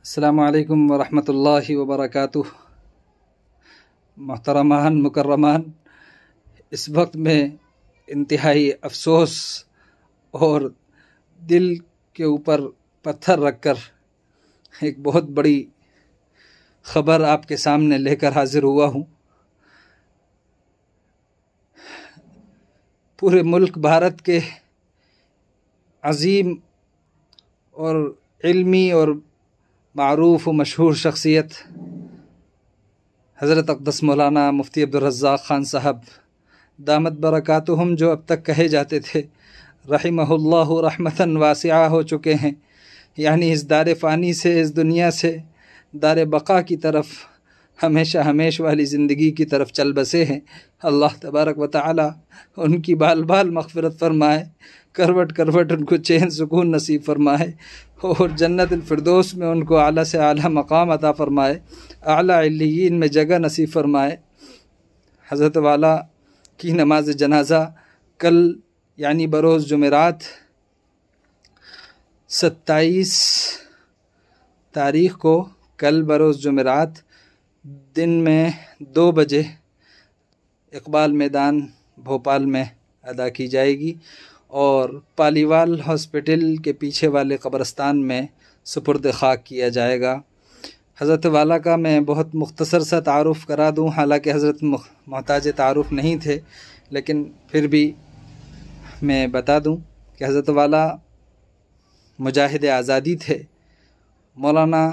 अस्सलामु अलैकुम वरहमतुल्लाहि वबरकातुह। मोहतरमान मुकर्रमान, इस वक्त में इंतहाई अफसोस और दिल के ऊपर पत्थर रखकर एक बहुत बड़ी ख़बर आपके सामने लेकर हाज़िर हुआ हूँ। पूरे मुल्क भारत के अज़ीम और इल्मी और मारूफ़ व मशहूर शख्सियत हज़रत अक़दस मौलाना मुफ्ती अब्दुल रज़्ज़ाक़ ख़ान साहब दामत बरकातुहुम, जो अब तक कहे जाते थे रहिमहुल्लाहु रहमतन वासिआ, हो चुके हैं। यानी इस दार फ़ानी से, इस दुनिया से दार बक़ा की तरफ, हमेशा हमेश वाली ज़िंदगी की तरफ चल बसे हैं। अल्लाह तबारक व तआला उनकी बाल बाल मग़फ़िरत फ़रमाए, करवट करवट उनको चैन सुकून नसीब फ़रमाए और जन्नतुल फ़िरदौस में उनको आला से आला मकाम अता फ़रमाए, आला इल्लियीन में जगह नसीब फ़रमाए। हज़रत वाला की नमाज जनाज़ा कल यानी बरोज़ जुमेरात 27 तारीख़ को, कल बरोज़ जुमेरात दिन में 2 बजे इक़बाल मैदान भोपाल में अदा की जाएगी और पालीवाल हॉस्पिटल के पीछे वाले क़ब्रस्तान में सुपुर्द ख़ाक किया जाएगा। हज़रत वाला का मैं बहुत मुख्तसर सा तारुफ़ करा दूँ, हालांकि हज़रत मोहताज तारुफ़ नहीं थे, लेकिन फिर भी मैं बता दूँ कि हज़रत वाला मुजाहिद आज़ादी थे। मौलाना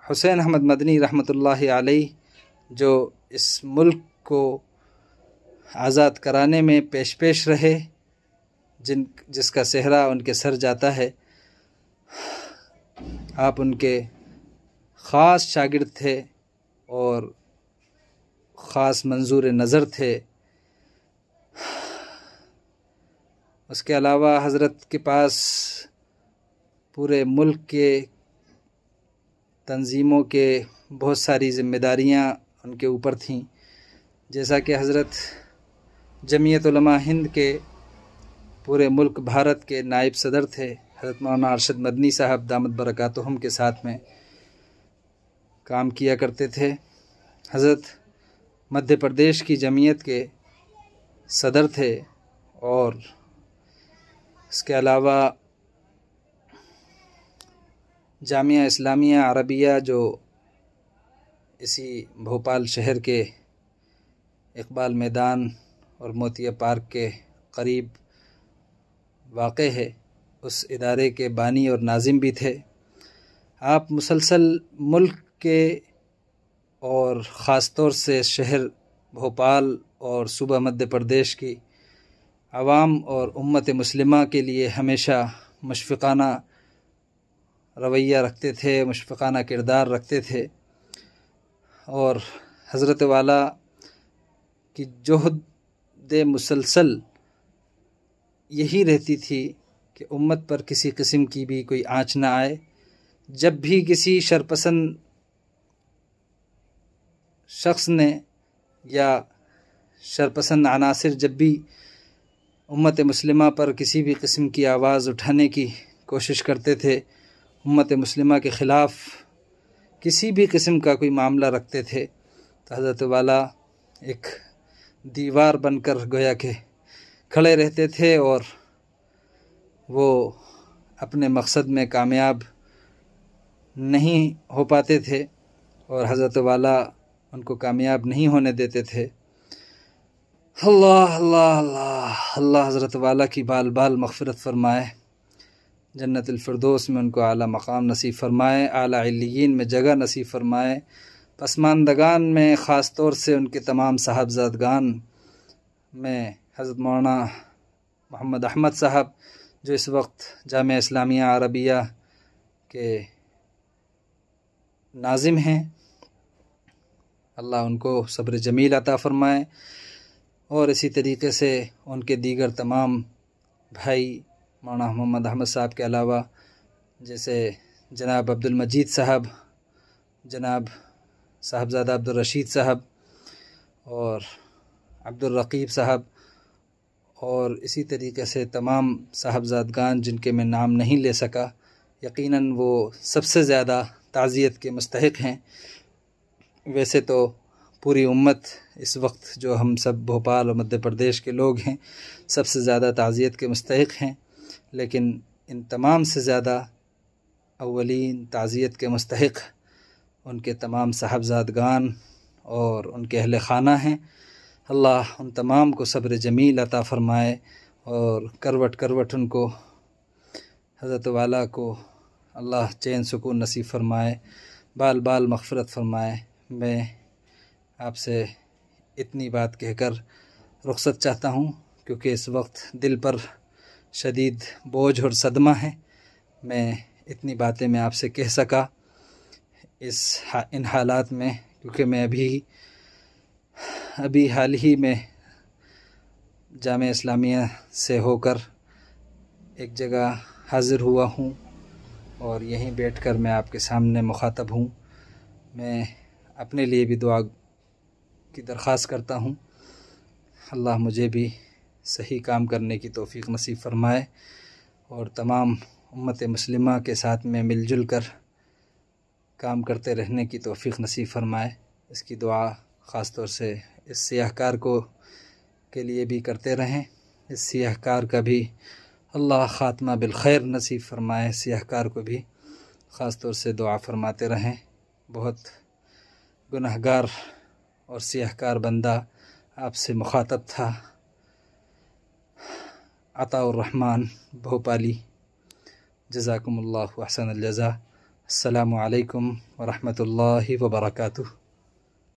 हुसैन अहमद मदनी रहमतुल्लाहि अलैह, जो इस मुल्क को आज़ाद कराने में पेश रहे, जिसका सेहरा उनके सर जाता है, आप उनके ख़ास शागिर्द थे और ख़ास मंजूर नज़र थे। उसके अलावा हज़रत के पास पूरे मुल्क के तंजीमों के बहुत सारी ज़िम्मेदारियाँ उनके ऊपर थीं। जैसा कि हज़रत जमीयत उलमा हिंद के पूरे मुल्क भारत के नायब सदर थे, हज़रत मौलाना अरशद मदनी साहब दामत बरकातुहुम के साथ में काम किया करते थे। हज़रत मध्य प्रदेश की जमीयत के सदर थे और इसके अलावा जामिया इस्लामिया अरबिया, जो इसी भोपाल शहर के इक़बाल मैदान और मोतिया पार्क के करीब वाक़े है, उस इदारे के बानी और नाज़िम भी थे। आप मुसलसल मुल्क के और ख़ास तौर से शहर भोपाल और सूबा मध्य प्रदेश की आवाम और उम्मत मुस्लिमा के लिए हमेशा मुशफ़िक़ाना रवैया रखते थे, मुशफ़िक़ाना किरदार रखते थे और हज़रत वाला की जोहद मुसलसल यही रहती थी कि उम्मत पर किसी किस्म की भी कोई आँच ना आए। जब भी किसी शरपसंद शख्स ने या शरपसंद अनासिर जब भी उम्मत मुस्लिमा पर किसी भी किस्म की आवाज़ उठाने की कोशिश करते थे, उम्मत मुस्लिमा के ख़िलाफ़ किसी भी किस्म का कोई मामला रखते थे, तो हज़रत वाला एक दीवार बनकर गोया के खड़े रहते थे और वो अपने मकसद में कामयाब नहीं हो पाते थे और हज़रत वाला उनको कामयाब नहीं होने देते थे। अल्लाह अल्लाह अल्लाह अल्लाह हज़रत वाला की बाल बाल मग़फ़िरत फ़रमाए, जन्नतुल फ़िरदौस में उनको आला मकाम नसीब फ़रमाए, आला इल्लियीन में जगह नसीब फ़रमाए। पसमानदगान में ख़ास तौर से उनके तमाम साहबज़ादगान में हज़रत मौलाना मोहम्मद अहमद साहब, जो इस वक्त जामिया इस्लामिया अरबिया के नाज़िम हैं, अल्लाह उनको सब्र जमील अता फ़रमाए और इसी तरीक़े से उनके दीगर तमाम भाई मौलाना मोहम्मद अहमद साहब के अलावा, जैसे जनाब अब्दुल मजीद साहब, जनाब साहबज़ादा अब्दुल रशीद साहब और अब्दुल रकीब साहब, और इसी तरीक़े से तमाम साहबज़ादगान जिनके मैं नाम नहीं ले सका, यकीनन वो सबसे ज़्यादा ताज़ियत के मुस्तहिक़ हैं। वैसे तो पूरी उम्मत इस वक्त जो हम सब भोपाल और मध्य प्रदेश के लोग हैं सबसे ज़्यादा ताज़ियत के मुस्तहिक़ हैं, लेकिन इन तमाम से ज़्यादा अव्वलीन ताज़ियत के मुस्तहिक़ उनके तमाम साहबज़ादगान और उनके अहल ख़ाना हैं। अल्लाह उन तमाम को सब्र जमील अता फ़रमाए और करवट करवट उनको हज़रत वाला को अल्लाह चैन सुकून नसीब फ़रमाए, बाल बाल मग़फ़िरत फ़रमाए। मैं आपसे इतनी बात कहकर रुख़सत चाहता हूँ, क्योंकि इस वक्त दिल पर शदीद बोझ और सदमा है। मैं इतनी बातें मैं आपसे कह सका इन हालात में, क्योंकि मैं अभी हाल ही में जामिया इस्लामिया से होकर एक जगह हाज़िर हुआ हूँ और यहीं बैठकर मैं आपके सामने मुखातब हूँ। मैं अपने लिए भी दुआ की दरख्वास्त करता हूँ, अल्लाह मुझे भी सही काम करने की तौफ़ीक़ नसीब फ़रमाए और तमाम उम्मत मुस्लिमा के साथ में मिलजुल कर काम करते रहने की तौफ़ीक़ नसीब फ़रमाए। इसकी दुआ ख़ास तौर से इस सियाहकार के लिए भी करते रहें। इस सियाहकार का भी अल्लाह ख़ात्मा बिल खैर नसीब फ़रमाए। सियाहकार को भी ख़ास तौर से दुआ फ़रमाते रहें। बहुत गुनहगार और सियाहकार बंदा आपसे मुखातब था, अताउर रहमान भोपाली। जज़ाकुमुल्लाहु अहसनल जज़ा। अस्सलामु अलैकुम व रहमतुल्लाहि व बरकातुहू।